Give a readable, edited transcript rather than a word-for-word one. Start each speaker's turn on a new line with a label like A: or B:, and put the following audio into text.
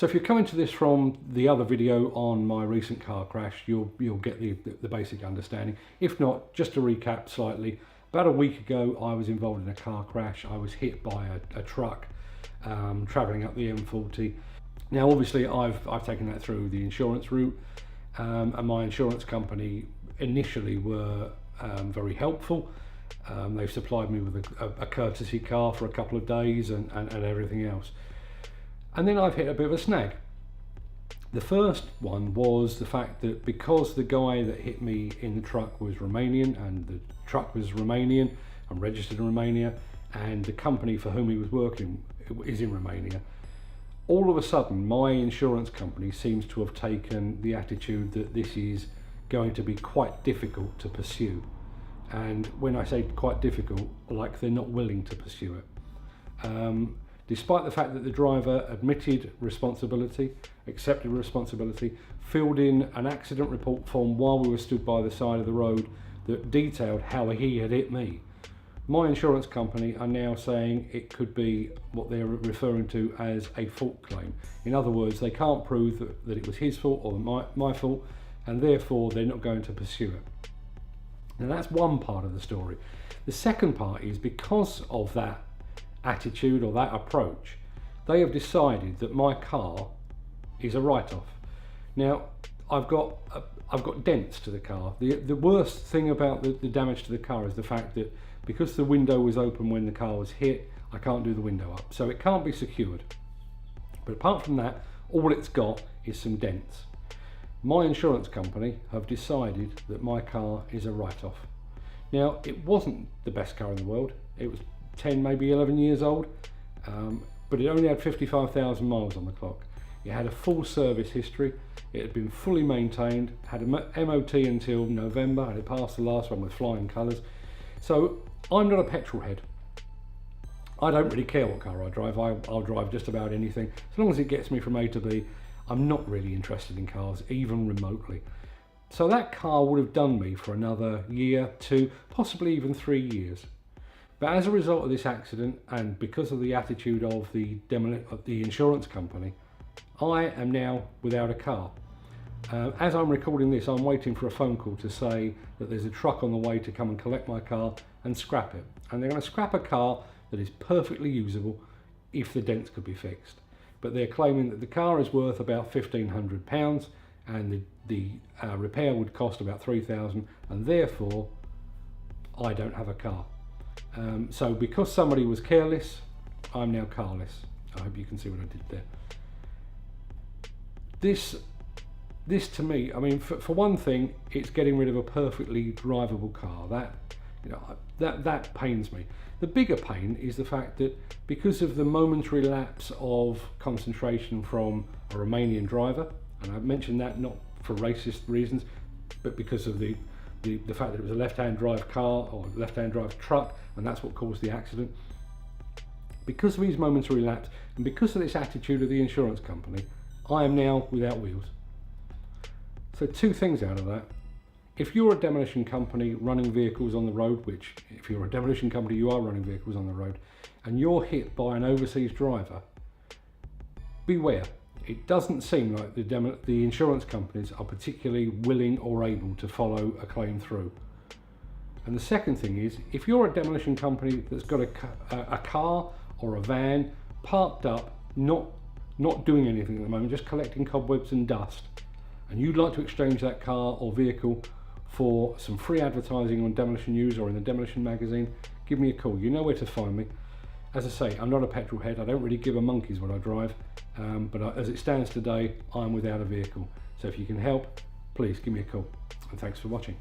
A: So if you're coming to this from the other video on my recent car crash, you'll get the basic understanding. If not, just to recap slightly, about a week ago I was involved in a car crash. I was hit by a truck travelling up the M40. Now obviously I've taken that through the insurance route, and my insurance company initially were very helpful. They've supplied me with a courtesy car for a couple of days and everything else. And then I've hit a bit of a snag. The first one was the fact that because the guy that hit me in the truck was Romanian, and the truck was Romanian and registered in Romania, and the company for whom he was working is in Romania, all of a sudden my insurance company seems to have taken the attitude that this is going to be quite difficult to pursue. And when I say quite difficult, like they're not willing to pursue it. Despite the fact that the driver admitted responsibility, accepted responsibility, filled in an accident report form while we were stood by the side of the road that detailed how he had hit me, my insurance company are now saying it could be what they're referring to as a fault claim. In other words, they can't prove that it was his fault or my fault, and therefore they're not going to pursue it. Now that's one part of the story. The second part is, because of that attitude or that approach, they have decided that my car is a write-off. Now I've got dents to the car. The worst thing about the damage to the car is the fact that because the window was open when the car was hit, I can't do the window up, so it can't be secured. But apart from that, all it's got is some dents. My insurance company have decided that my car is a write-off. Now, it wasn't the best car in the world. It was 10, maybe 11 years old, but it only had 55,000 miles on the clock. It had a full service history. It had been fully maintained, had an MOT until November, and it passed the last one with flying colours. So I'm not a petrol head. I don't really care what car I drive. I'll drive just about anything. As long as it gets me from A to B, I'm not really interested in cars, even remotely. So that car would have done me for another year, 2, possibly even 3 years. But as a result of this accident, and because of the attitude of the insurance company, I am now without a car. As I'm recording this, I'm waiting for a phone call to say that there's a truck on the way to come and collect my car and scrap it. And they're going to scrap a car that is perfectly usable if the dents could be fixed. But they're claiming that the car is worth about £1,500 and the repair would cost about £3,000, and therefore I don't have a car. So because somebody was careless, I'm now carless. I hope you can see what I did there. This to me, I mean, for one thing, it's getting rid of a perfectly drivable car. That pains me. The bigger pain is the fact that because of the momentary lapse of concentration from a Romanian driver, and I've mentioned that not for racist reasons, but because of the fact that it was a left-hand drive car or left-hand drive truck, and that's what caused the accident. Because of his momentary lapse, and because of this attitude of the insurance company, I am now without wheels. So two things out of that. If you're a demolition company running vehicles on the road, which if you're a demolition company you are running vehicles on the road, and you're hit by an overseas driver, beware. It doesn't seem like the insurance companies are particularly willing or able to follow a claim through. And the second thing is, if you're a demolition company that's got a car or a van parked up, not doing anything at the moment, just collecting cobwebs and dust, and you'd like to exchange that car or vehicle for some free advertising on Demolition News or in the Demolition magazine, give me a call. You know where to find me. As I say, I'm not a petrol head. I don't really give a monkey's what I drive, but as it stands today, I'm without a vehicle. So if you can help, please give me a call, and thanks for watching.